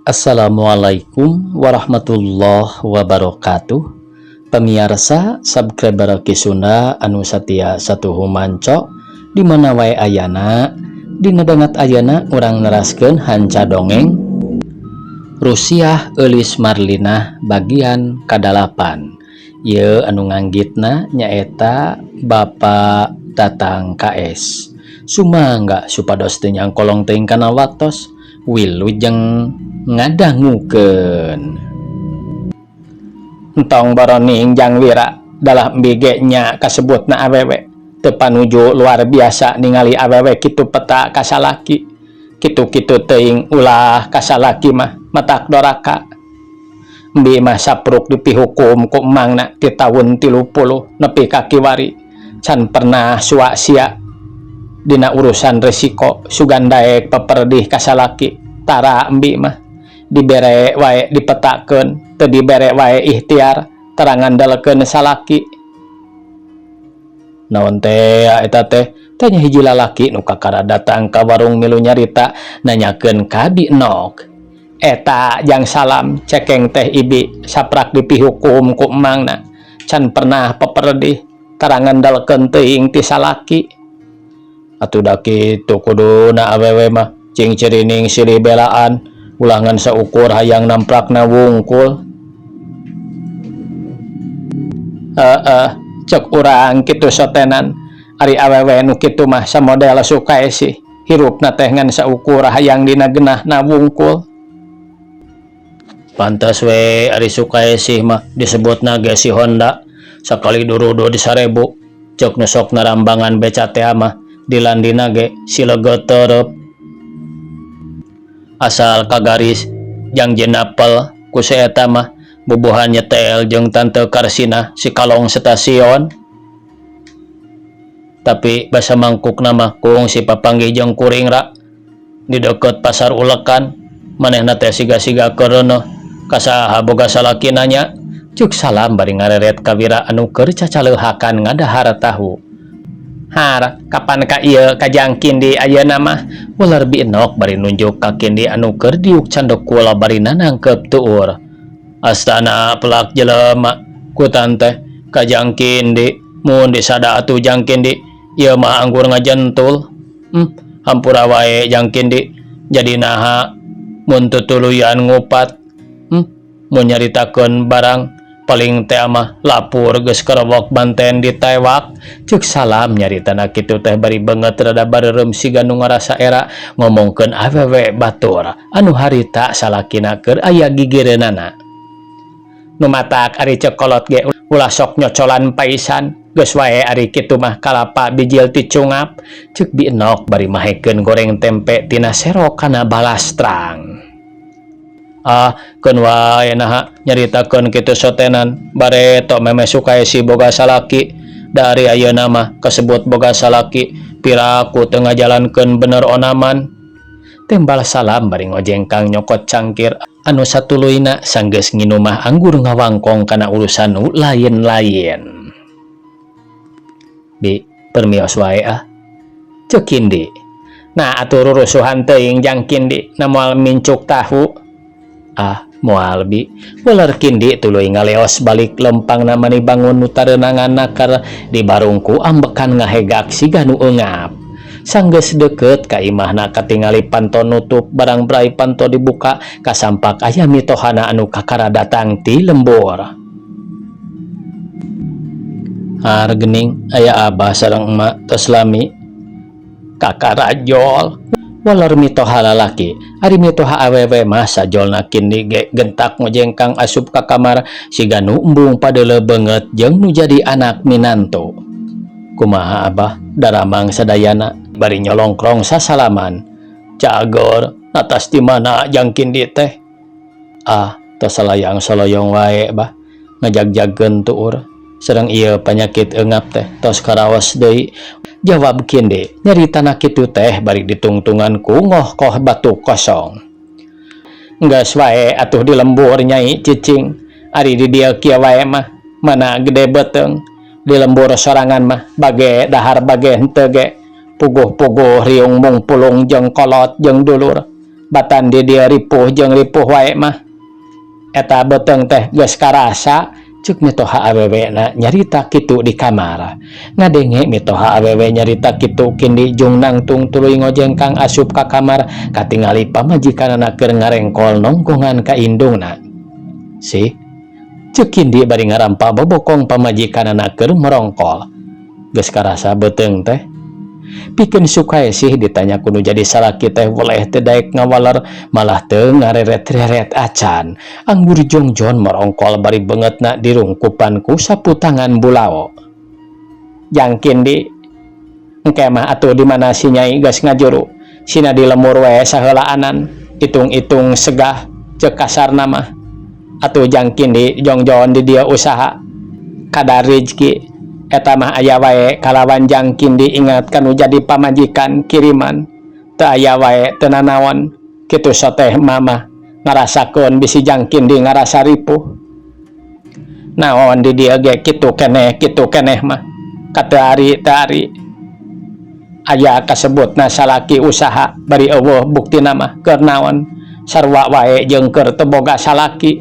Assalamualaikum warahmatullahi wabarakatuh. Pemirsa subscriber Kisunda anu satia satuhu manco di mana wae ayana dina dangat ayana urang neraskeun hanca dongeng Rusiah Eulis Marlina bagian kadalapan. Ieu anu nganggitna nyaeta Bapak Tatang KS. Sumangga supados teu nyangkolong teuing kana waktos wilujeng ngadangukeun. Entong baroning jang wira dalah mbege nya kasebutna awewe teu panuju luar biasa ningali awewe kitu peta kasalaki kitu-kitu teuing ulah kasalaki mah matak doraka mbi mah sapruk dipihukum ku emangna ti taun 30 nepi ka kiwari can pernah suak-sia dina urusan resiko sugandaek peperdih kasalaki tara embi mah dibere wae dipetakeun teu dibere wae ikhtiar terangan dalekeun salaki naon teh eta teh tanya hiji lalaki nu kakara datang ka warung milu nyarita nanyakeun ka Nok eta jang salam cekeng teh ibi saprak dipihukum ku emangna can pernah peperdih terangan dalekeun teuing ti salaki atuh da kitu kuduna awewe mah cing cerining silih belaan ulangan saukur hayang namprakna wungkul. Cek urang kitu sotenan ari awewe nu kitu mah samodel sukae sih hirupna teh ngan saukur hayang dina geunahna wungkul. Pantes we ari sukae sih mah disebutna ge si Honda sakali durudu di 1000 cek nu sok narambangan beca teh mah dilandina ge si lego terep asal kagaris jang jenapel ku saeta mah bubuhan nyetel jeung tante Karsina si kalong stasiun tapi basa mangkukna mah kung si papanggih jeung kuring ra di deket pasar ulekan manehna teh siga-siga keureuno kasaha boga salaki nanya cuk salam bari ngareret ka wira anu keur cacaleuhakan ngadahar tahu. Har kapan ka ieu kajang kindi ayeuna mah ular binok bari nunjuk ka kindi anu keur diuk candok kula bari nangkep tuur astana pelak jelema ku tante kajang kindi mun disada atuh jang kindi ieu mah anggur ngajentul hampura wae jang kindi jadi naha mun tutuluyan ngupat mun nyaritakeun barang paling teh mah lapur geus kerewok banten ditewak cuk salam nyaritana kitu teh bari beungeut rada bareureum siga nu ngarasa era ngomongkeun awewe batur anu harita salakina keur aya gigireunana nu matak ari cekolot ge ulah sok nyocolan paisan geus wae ari kitu mah kalapa bijil ti cungap cuk Nok bari mahekeun goreng tempe tina serok kana balastrang. Keun wae naha nyaritakeun kitu sotenan bare tok meme sukae si boga salaki dari ayeuna mah kasebut boga salaki piraku teu ngajalankeun bener onaman tembal salam bari ngojengkang nyokot cangkir anu satuluyna sanggeus nginum mah anggur ngawangkong kana urusan nu lain-lain. Bi permios wae ceuk kindi nah atuh rurusuhan teuing jang kindi na moal mincuk tahu moal bi ular kindi tuluy ngaleos balik lempang namani bangun nu tareunangan nakar di barungku ambekan ngahegak siga nu eungap sanggeus deukeut ka imahna katingali panto nutup barang brai panto dibuka kasampak aya mitohana anu kakara datang ti lembur. Hargeuning aya abah sareng emak tos lami kakara jol walar mitoha lalaki ari mitoha awewe mah sajolna kindi ge gentak ngojengkang asup ka kamar siga nu embung padeuleu beungeut jeung nu jadi anak minantu. Kumaha abah daramang sadayana bari nyolongkrong sasalaman cagor atas di mana jang kindi teh tos salayang soloyong wae bah ngajagjagkeun tuur sareng ieu panyakit eungap teh tos karaos deui jawab kindi nyaritana kitu teh bari ditungtungan ku ngoh-koh batu kosong. Geus wae atuh di lembur nyai cicing ari di dieu kieu wae mah mana gede beteung di lembur sorangan mah bage dahar bage henteu ge puguh-puguh riung mung pulung jeung kolot jeung dulur batan di dia ripuh jeung ripuh wae mah eta beteng teh geus karasa ceuk mitoha awewe na nyarita kitu di kamar. Ngadenge mitoha awewe nyarita kitu kindi jung nangtung tuluy ngojengkang asup ka kamar katingali pamajikanana keur ngarengkol nongkongan ka indungna. Si ceuk kindi bari ngarampa bobokong pamajikanana keur merongkol. Geus karasa beteng teh pikeun sukae sih ditanya kudu jadi salaki teh boleh teu daek ngawaler malah teu ngareret-reret acan. Anggur jongjon merongkol bari beungeutna dirungkupan ku saputangan bulao. Jangkin di engke mah atuh di mana si nyai geus ngajuru sina di lemur we saheulaanan itung-itung segah ceuk kasarna mah atuh jangkin di jongjon di dia usaha kadar rezeki eta mah aya wae kalawan jangkin diingat kanu jadi pamajikan kiriman teu aya wae teu nanaon kitu soteh mama ngarasakeun bisi jangkin di ngarasa ripuh naon di dieu ge kitu keneh mah kateu ari teu ari aya kasebutna salaki usaha bari eueuh buktina mah keur naon sarua wae jeung keur teu boga salaki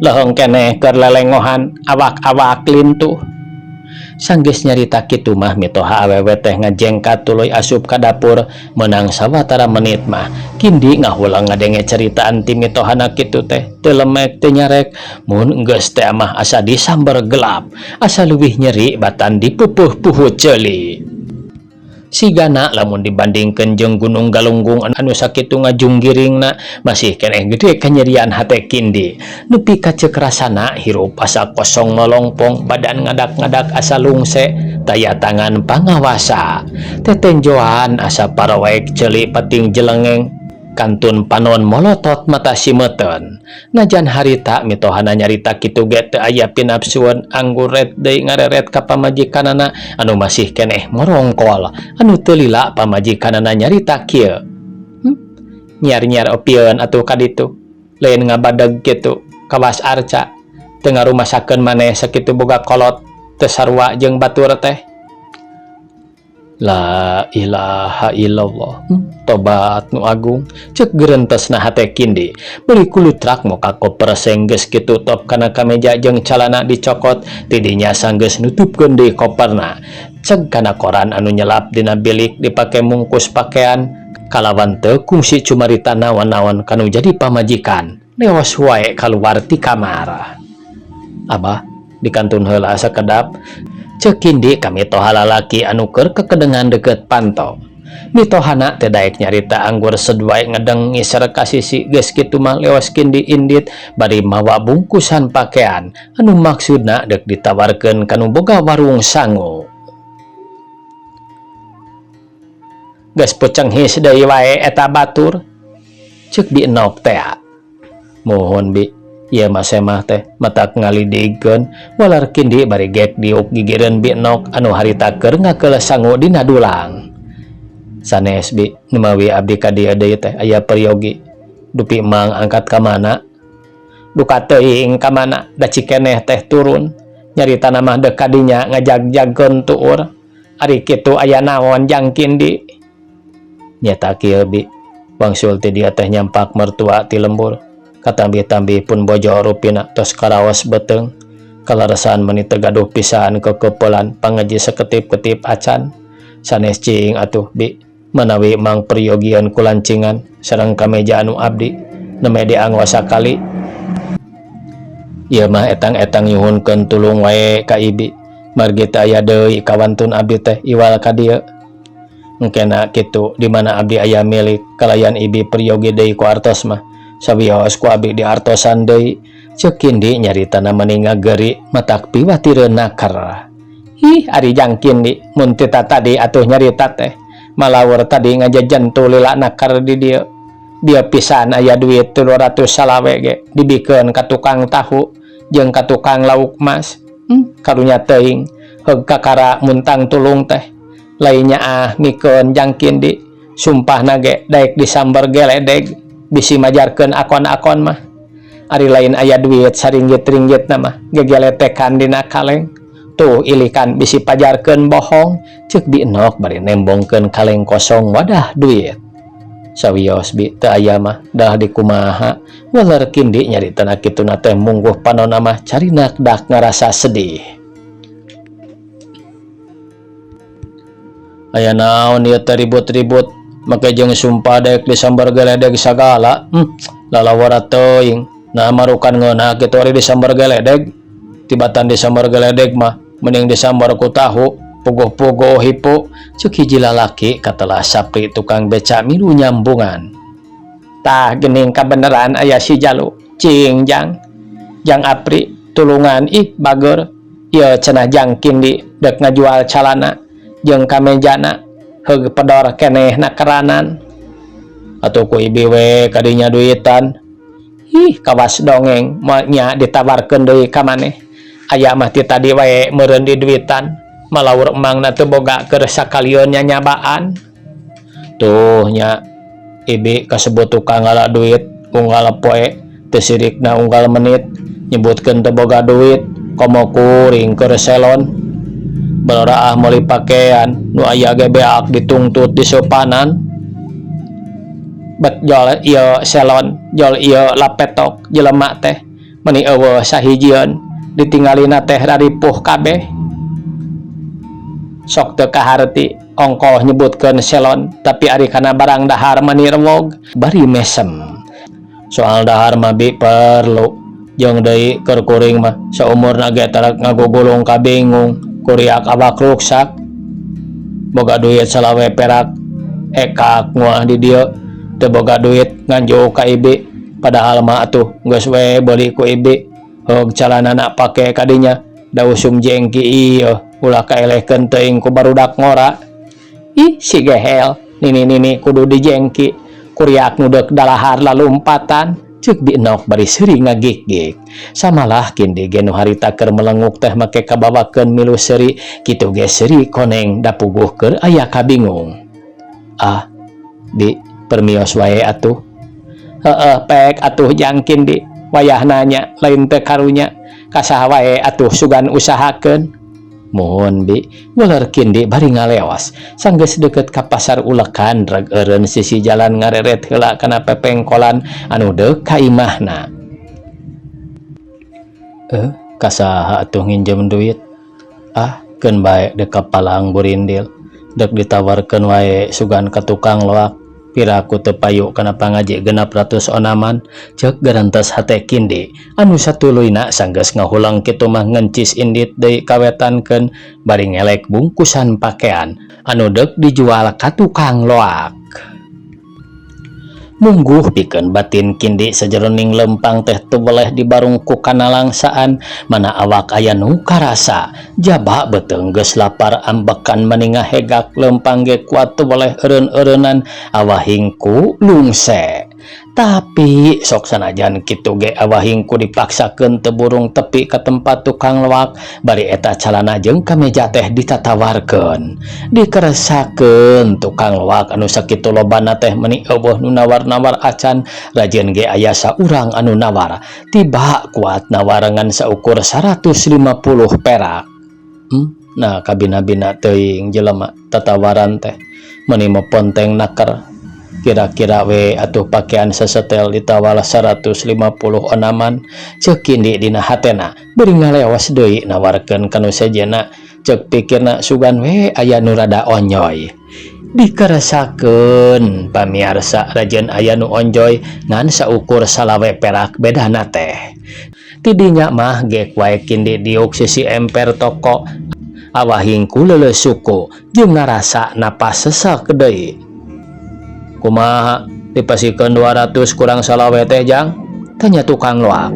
leuheung keneh keur lelengohan awak-awak lintuh. Sanggeus nyarita kitu mah mitoha awewe teh ngajengkat tuluy asup ka dapur meunang sawatara menit mah kindi ngahulang ngadenge ceritaan ti mitohana kitu teh teu lemek teu nyarek mun geus teh mah asa disamber gelap asa leuwih nyeri batan dipupuh puhut ceuli. Sigana lamun dibandingkeun jeung Gunung Galunggung anu sakitu ngajunggiringna masih keneh gede kanyerian hate kindi nepi ka ceuk rasana hirup asa kosong melongpong badan ngadak-ngadak asa lungse daya tangan pangawasa tetenjoan asa parawaek ceuli pating jelengeng kantun panon molotot mata simeuteun. Najan harita mitohana nyarita kitu ge teu aya pinapsueun anggur ret deui ngareret ka pamajikanana anu masih keneh merongkol anu teu lila pamajikanana nyarita kieu. Nyiar-nyiar opieun atuh ka ditu lain ngabadeg kitu kawas arca teu ngarumasakeun maneh sakitu boga kolot teu sarua jeung batur teh. La ilaha illallah tobat nu agung ceuk geurentesna hate kindi beli kulutrak moka koper senggeus kitu top kana kameja jeung calana dicokot tidinya sanggeus nutupkeun deui koperna ceuk kana koran anu nyelap dina bilik dipake mungkus pakaian kalawan teu kungsi cumarita naon-naon kanu jadi pamajikan leos wae kaluar ti kamar. Abah dikantun heula sakedap ceuk kindi ka mitoha lalaki anu keur kekedengan deukeut panto. Mitohana teu daek nyarita anggur seduai ngedeng ngiser ka sisi geus kitu mah leos kindi indit bari mawa bungkusan pakaian anu maksudna deuk ditawarkeun kanu boga warung sangu. Geus pucenghis deui wae eta batur ceuk bi enok teh. Mohon bi ieu mah semah teh matak ngalidigkeun walar kindi bari gek diuk gigireun bi enok anu harita keur ngakeul sangu dina dulang. Sanes bi numawi abdi ka dieu deui teh aya peryogi dupi mang angkat ka mana duka teuing ka mana da cikeneh teh turun nyaritana mah deuk ka dinya ngajag-jagkeun tuur ari kitu aya naon jang kindi nyata kieu bi wangsul ti dia teh nyampak mertua ti lembur katambi-tambi pun bojo rupina tos karaos beteung kalaresan meuni tegaduh pisan kekepelan pangaji seketip-ketip acan sanes cing atuh bi menawi mang peryogian kulancingan sareng kameja anu abdi neme diangwas sakali. Ieu mah etang-etang nyuhunkeun tulung wae ka ibi margi teu aya deui kawantun abdi teh iwal ka dieu engkena kitu di mana abdi aya milik kalayan ibi peryogi deui ku artos mah sawios ku abdi di artosan deui ceuk kindi nyaritana meuni ngageri matak piwatireun nakar. Ih ari jangkin di mun tita tadi atuh nyarita teh malawur tadi ngajajan tu lila nakar di dia pisan aya duit 300 salawe ge dibikeun ka tukang tahu jeung ka tukang lauk mas karunya teuing heug kakara muntang tulung teh lainnya mikeun jangkin di sumpahna ge daek disamber geledeg bisi majarkeun akon-akon mah ari lain aya duit saringgit-ringgitna mah gegeletekan dina kaleng tuh ilikan bisi pajarkeun bohong ceuk bi enok bari nembongkeun kaleng kosong wadah duit. sawios bi teu aya mah dah dikumaha waler kindi nyaritana kituna teh mungguh panonna mah carina dak ngarasa sedih. Aya naon ieu teh ribut-ribut make jeung sumpah dek disambar geledeg sagala. Lalawara teuing nah marukan ngeunah kitu ari disambar geledeg tibatan disambar geledeg mah mending disambar ku tahu puguh-puguh hipo ceuk hiji lalaki katelah sapri tukang beca milu nyambungan. Tah geuning kabeneran aya si Jalu cing jang apri tulungan ih bager ieu cenah jang kindi dek ngajual calana jeung kamejana heug pedor keneh nakeranan atuh ku ibi we kadinya duitan. Ih kawas dongeng moal nya ditawarkeun deui ka maneh aya mah ti tadi wae meureun di duitan malaur emangna teu boga keur sakalieun nyanyabaan. Tuh nya ibi kasebut tukang ngala duit unggal poe teu sirikna unggal menit nyebutkeun teu boga duit komo kuring keur selon balaraah meuli pakaian nu aya ge beak ditungtut di sopanan bet jol ieu selon jol ieu lapetok jelema teh meuni eueuh sahijieun ditinggalina teh raripuh kabeh sok teu kaharti ongkoh nyebutkeun selon tapi ari kana barang dahar mani rewog bari mesem soal dahar mah bi perlu jeung deui keur kuring mah saumurna ge tarek ngagugulung kabingung kuriak abak ruksak boga duit salawe perak ekak nguah di dieu teu boga duit nganjo ka ibi padahal mah atuh geus we beuli ku ibi heug calanana pake kadinya da usum jengki ieu ulah kaelehkeun teuing ku barudak ngora. Ih si gehel nini kudu dijengki kuriak nu deuk dalahar lalumpatan ceuk bi enok bari seuri ngagik-gik samalah kindi ge nu harita keur melenguk teh make kabawakeun milu seuri kitu ge seuri koneng da puguh keur aya kabingung. Ah bi permios wae atuh. Heeh pek atuh jang kindi wayah nanya lain teu karunya kasaha wae atuh sugan usahakeun. Mohon bi ular kindi bari ngaleos sanggeus deukeut ka pasar ulekan reg eureun sisi jalan ngareret heula kana pepengkolan anu deuk ka imahna. Kasaha atuh nginjem duit? Ah keun bae deuk ka palang burindil deuk ditawarkeun wae sugan ka tukang loak piraku teu payu kana pangaji 600 onaman ceuk garantos hate kindi anu satuluyna sanggeus ngahulang kitu mah ngencis indit deui kawetankeun bari ngelek bungkusan pakaian anu deuk dijual ka tukang loak. Mungguh pikeun batin kindi sajeroning lempang teh teu boleh dibarung ku kana langsaan mana awak aya nu karasa jaba beuteung geus lapar ambekan meninga hegak lempang ge kuat teu boleh eureun-eureunan awahingku lungse. Tapi sok sanajan kitu ge awahingku dipaksakeun teu burung tepi ka tempat tukang loak bari eta calana jeung kameja teh ditatawarkeun dikeresakeun tukang loak anu sakitu lobana teh meuni eueuh nu nawar-nawar acan rajin ge aya saurang anu nawar tiba kuat nawarangan saukur 150 perak. Nah kabina-bina teuing jelema tatawaran teh meuni meponteng naker kira-kira we atuh pakaian sesetel ditawal 150 onaman ceuk kindi dina hatena beuring ngaleos deui nawarkeun kanu sejena ceuk pikirna sugan we aya nu rada onyoy dikeresakeun pamiarsa rajin aya nu onjoy ngan saukur salawe perak bedana teh tidinya mah gek wae kindi diuk sisi emper toko awahingku leuleus suku jeung ngarasa napas sesek deui. Kumaha dipasikeun 200 kurang salawe teh jang tanya tukang loak.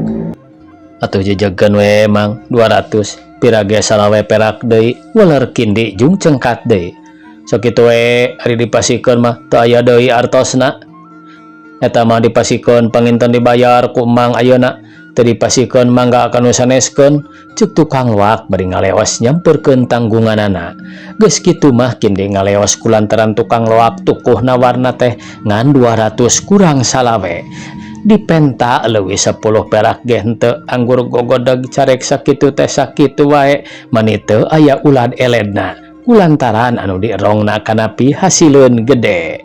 Atuh jejegeun we mang 200 pira ge salawe perak deui weler kindi jung cengkat deui sakitu we ari dipasikeun mah teu aya deui artosna eta mah dipasikeun panginten dibayar ku mang ayeuna teu dipasikeun mangga kanu saneskeun ceuk tukang loak bari ngaleos nyamperkeun tanggunganana. Geus kitu mah kindi ngaleos kulantaran tukang loak tukuh nawarna teh ngan 200 kurang salawe dipenta leuwih 10 perak ge henteu anggur gogodeg carek sakitu teh sakitu wae mani teu aya ulad eledna kulantaran anu dierongna kanapi hasileun gede.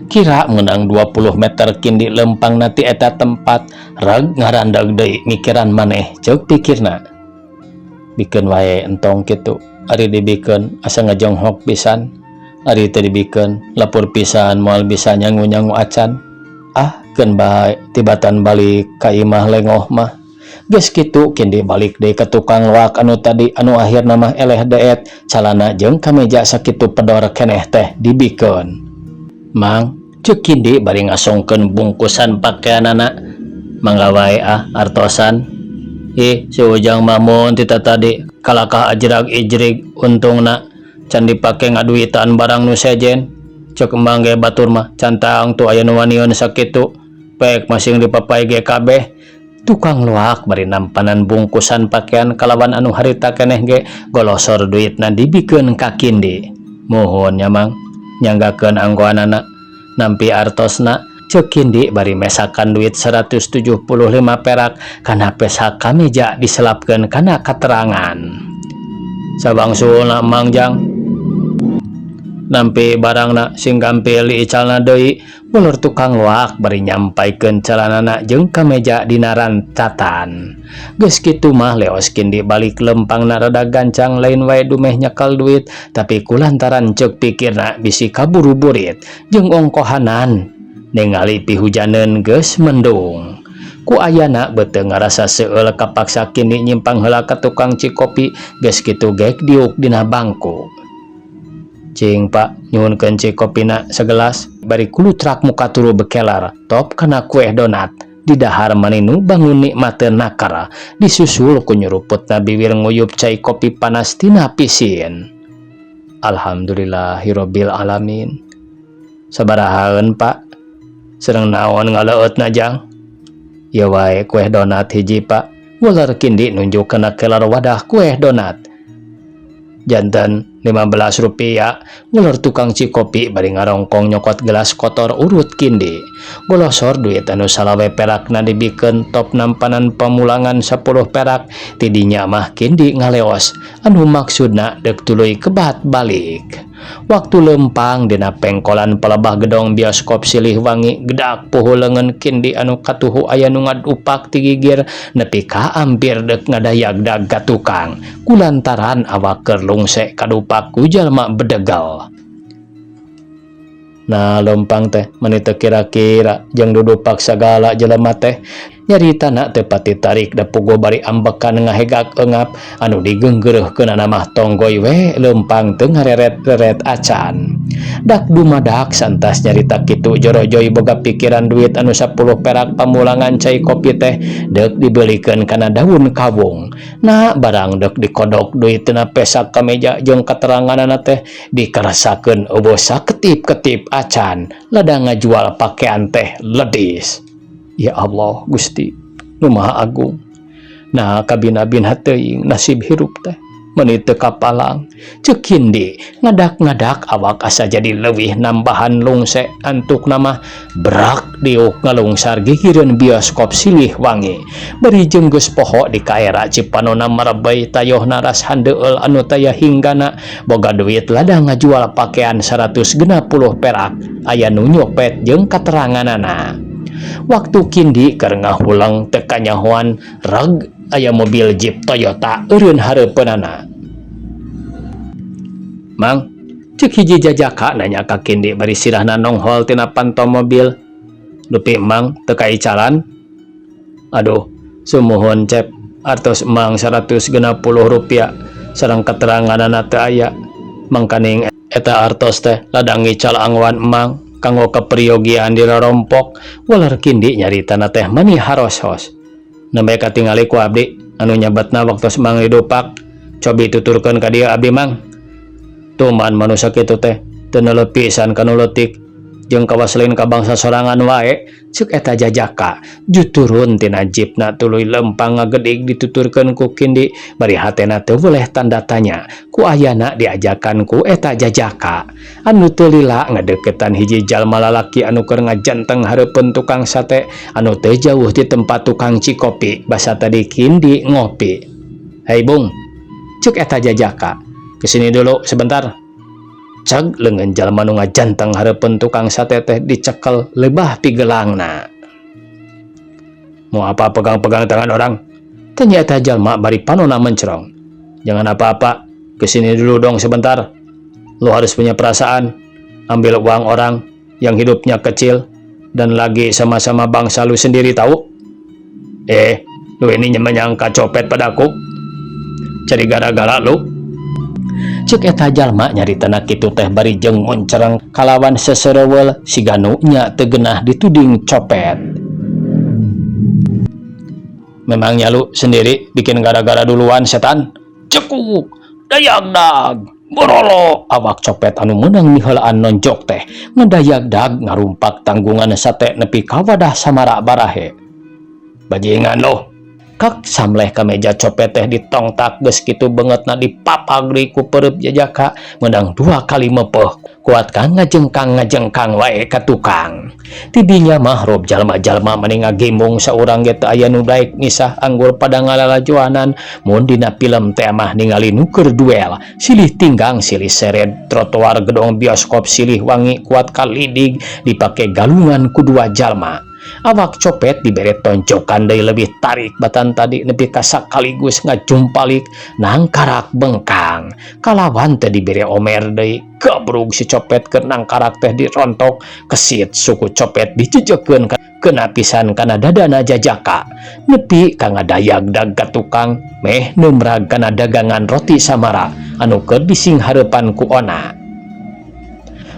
Kira menang 20 meter kindi lempang nanti eta tempat reg ngarandag deui mikiran maneh ceuk pikirna. Bikin wae entong kitu, ari dibikeun asa ngajonghok pisan, ari teu dibikeun lapur pisan moal bisa nyangu-nyangu acan. Keun bae tibatan balik ka imah lengoh mah. Geus kitu kindi balik deui ka tukang loak anu tadi anu akhirna mah eleh deet calana jeung kameja sakitu pedor keneh teh dibikeun. Mang, ceuk kindi bari ngasongkeun bungkusan pakaianana. Mangga wae artosan. Si Ujang mamun tita tadi kalakah ajrag-ijrig untungna can dipake ngaduitan barang nu sejen. Ceuk embang ge batur mah cantang tu aya nu waniun sakitu. Pek masing dipapai ge kabeh. Tukang loak bari nampanan bungkusan pakaian kalawan anu harita keneh ge golosor duitna dibikeun ka kindi. Muhun nya Mang, nyanggakeun anggoanana. Nampi artosna ceuk kindi bari mesakan duit 175 perak kana pesak kameja diselapkeun kana katerangan. Sabangsulna Mangjang nampi barangna sing gampil diicalna deui, ulur tukang loak bari nyampaikeun calanana jeung kameja dina rancatan. Geus kitu mah leos kindi balik lempangna rada gancang lain wae dumeh nyekel duit, tapi kulantaran ceuk pikirna bisi kaburu burit jeung ongkohanan ningali pihujaneun geus mendung. Ku ayana beuteung ngarasa seueul kapaksa kindi nyimpang heula ka tukang cikopi, geus kitu gek diuk dina bangku. Cing Pak, nyuhunkeun cikopina segelas, bari kulutrak muka turu bekelar, top kana kueh donat, di dahar maninu bangun nikmateun nakara, disusul ku nyuruputna bibir nguyup cai kopi panas tina pisin. Alhamdulillahirabbil alamin. Sabarahaeun Pak? Sareng naon ngaleutna Jang? Ya wae kueh donat hiji Pak. Ular kindi nunjukkeun kelar wadah kueh donat. Janten 15 rupiah, ngulur tukang cikopi bari ngarongkong nyokot gelas kotor urut kindi. Golosor duit anu salawe perakna dibikeun top nampanan pamulangan 10 perak, tidinya mah kindi ngaleos, anu maksudna deuk tuluy kebat balik. Waktu lempang dina pengkolan pelebah gedong bioskop silih wangi gedak puhul leungeun kindi anu katuhu aya nu ngadupak ti gigir nepi ka ampir deuk ngadayagdag ka tukang kulantaran awak keur lungsek kadupak ku jalma bedegal. Nah lempang teh menit kira-kira jeung dudupak sagala jelema teh nyaritana teu pati tarik da puguh bari ambekan ngahegak eungap anu digeunggeureukkeunana mah tonggoy we lempang teu ngareret-reret acan. Dak dumadak santas nyarita kitu jorojoy boga pikiran duit anu 10 perak pamulangan cai kopi teh deuk dibelikeun kana daun kawung. Nah barang deuk dikodok duit tina pesak kameja jeung kateranganana teh dikarasakeun eueuh saketip-ketip acan lada ngajual pakaian teh ledis. Ya Allah Gusti nu Maha Agung. Nah kabina-bina teuing nasib hirup teh menit teu kapalang. Ceuk kindi ngadak-ngadak awak asa jadi leuwih nambahan lungsek antukna mah brak diuk ngalungsar gigireun bioskop silih wangi. Bari jeung geus poho di kaera Cipanona Marebay tayohna ras handeueul anu taya hinggana boga duit lada ngajual pakaian 160 perak aya nu nyopet jeung kateranganana. Waktu kindi keur ngahulang teu kanyahoan reg aya mobil Jeep Toyota eureun hareupeunana. Mang, ceuk hiji jajaka nanya ka kindi bari sirahna nonghol tina panto mobil. Dupi Mang teu kaicalan? Aduh, sumuhun Cep, artos Mang 160 rupiah sareng keteranganana teu aya. Mangkaning eta artos teh lada ngical angwan Mang kanggo kepriogian dirarompok. Walar kindi nyaritana teh mani haros-hos. Nembe katingali ku abdi anu nyabatna waktu Mang didupak. Cobi tuturkeun ka dieu abdi Mang. Tuman manusia kitu teh teu neuleut pisan kanu leutik jeung kawaslin ka bangsa sorangan wae. Ceuk eta jajaka juturun tina jeepna tuluy lempang ngagedig dituturkeun ku kindi bari hatena teu boleh tanda tanya ku ayana diajakan ku eta jajaka anu teu lila ngadeukeutan hiji jalma lalaki anu keur ngajanteng hareupeun tukang sate anu teu jauh di tempat tukang cikopi basa tadi kindi ngopi. Hei Bung, ceuk eta jajaka, kesini dulu sebentar. Ceg leungeun jalma nu ngajanteng hareupeun tukang sate teh dicekel lebah pigelangna. Mau apa pegang-pegang tangan orang? Tanya eta jalma bari panonna mencerong. Jangan apa-apa, kesini dulu dong sebentar. Lo harus punya perasaan. Ambil uang orang yang hidupnya kecil dan lagi sama-sama bangsa lu sendiri tahu? Lu ini menyangka copet padaku? Cari gara-gara lu? Cek eta jalma nyari tanah kitu teh bari jeung moncereng kalawan seserewel siga nu nya teu geunah dituding copet. Memangnya lu sendiri bikin gara-gara duluan setan? Cekuk, dayagdag, borolo. Awak copet anu meunang miheulaan nonjok teh ngedayagdag ngarumpak tanggungan sate nepi ka wadah samara barahe. Bajingan lo. Kak samleh ka meja copet teh ditongtak geus kitu beungeutna dipapagri ku pereup jajaka meunang 2 kali meupeuh kuat kang ngajengkang wae ka tukang. Tidinya mah rob jalma-jalma meni ngagembung saurang ge teu aya nu daek misah anggur pada ngalalajoanan mun dina film teh mah ningali nu keur duel silih tinggang silih seret trotoar gedong bioskop silih wangi kuat kalidig dipake galungan ku dua jalma. Awak copet dibere tonjokan deui lebih tarik batan tadi nepi ka sakaligus ngajumpalik nangkarak bengkang. Kalawan teh dibere omer deui gabrug si copet keur nangkarak teh dirontok kesit suku copet dijejekeun keuna pisan kana dadana jajaka. Nepi ka ngadayagdag ka tukang meh numrag kana dagangan roti samara anu keur bising hareupan ku ona.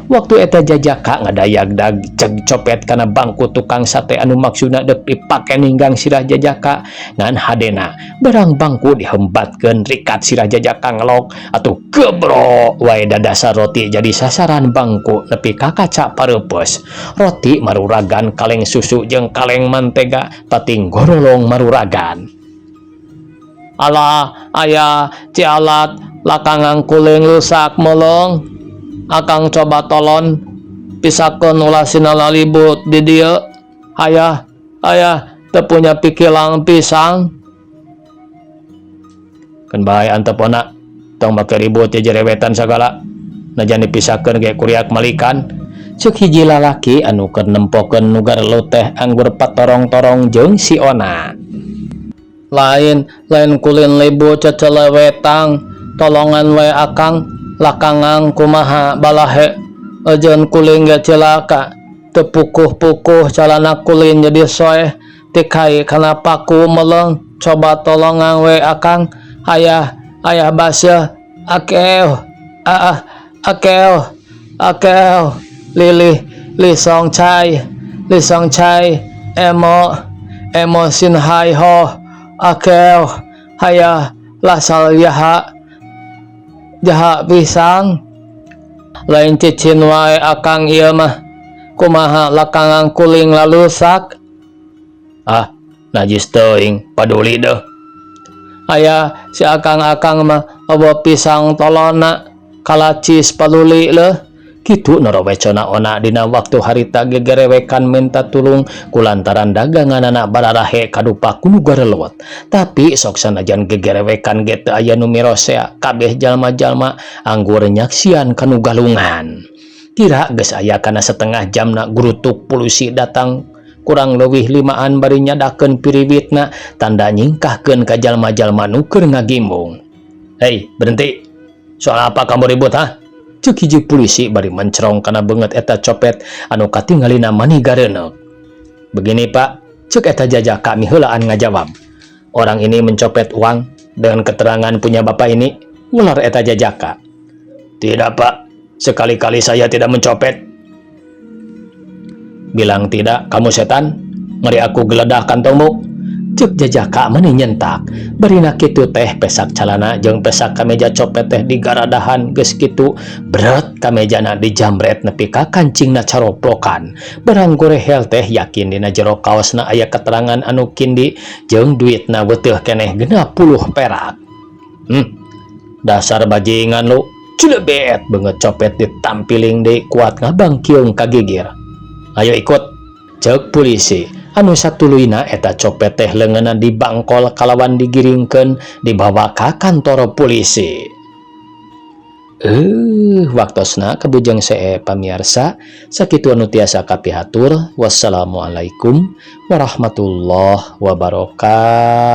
Waktu eta jajaka ngadayagdag ceg copet kana bangku tukang sate anu maksudna deuk dipake ninggang sirah jajaka ngan hadena barang bangku dihembatkeun rikat sirah jajaka ngelok atuh gebro wae dadasar roti jadi sasaran bangku nepi ka kaca pareupeus. Roti maruragan kaleng susu jeung kaleng mantega pating gorolong maruragan. Alah aya cialat lakangang kuling lusak meulong. Akang coba tolon pisakeun ulah sinala libut di dieu. Hayah teu punya pikilang pisang. Keun bae antepona tong make ribut jerewetan sagala. Najan dipisahkeun ge kuriak malikan. Ceuk hiji lalaki anu keur nempokeun nu garelu teh anggur patorong-torong jeung si ona. Lain kulin libut cecelewetang tolongan we akang. Lakangang kumaha balahe ejeun kuling ge cilaka teu pukuh-pukuh calana kulin jadi soeh tikai kana paku meleng coba tolongan we akang. Hayah baseuh akeu lisong cai emo sin hai ho akeu hayah lasal jaha pisang lain cicin wae akang ieu mah kumaha lakangang kuling lalusak. Najis teuing paduli deuh. Aya si akang-akang mah eueuh pisang tolonna kalacis paluli leuh kitu norowecona ona dina waktu harita gegerewekan minta tulung kulantaran daganganana bararahe kadupa ku nu garelewet. Tapi sok sanajan gegerewekan ge teu aya nu mirosea kabeh jalma-jalma anggur nyaksian kanu galungan. Kira geus aya kana setengah jamna gurutuk pulusi datang kurang leuwih 5an bari nyadakeun piriwitna tanda nyingkahkeun ka jalma-jalma nu keur ngagimbung. Hei, berhenti. Soal apa kamu ribut ha? Ceuk hiji polisi bari mencerong kana beungeut eta copet anu katinggalina manigareuneuh. Begini pak, ceuk eta jajaka miheulaan ngajawab. Orang ini mencopet uang dengan keterangan punya bapak ini, ular eta jajaka. Tidak pak, sekali-kali saya tidak mencopet. Bilang tidak, kamu setan, ngeri aku geledah kantongmu. Ceuk jajaka meuni nyentak. Barina kitu teh pesak calana jeung pesak kameja copet teh digaradahan geus kitu berat kamejana dijambret nepi ka kancingna caroplokan. Barang gorehel teh yakin dina jero kaosna aya keterangan anu kindi jeung duitna beuteuh keneh 60 perak. Dasar bajingan lu. Culebet beungeut copet ditampiling deui kuat ngabangkieung ka gigir. Ayo ikut, ceuk polisi. Anu satuluina eta copet teh leungeunna dibangkol kalawan digiringkeun dibawa ka kantor polisi. Waktosna kabujang pamirsa sakitu anu tiasa kapihatur. Wassalamualaikum warahmatullahi wabarakatuh.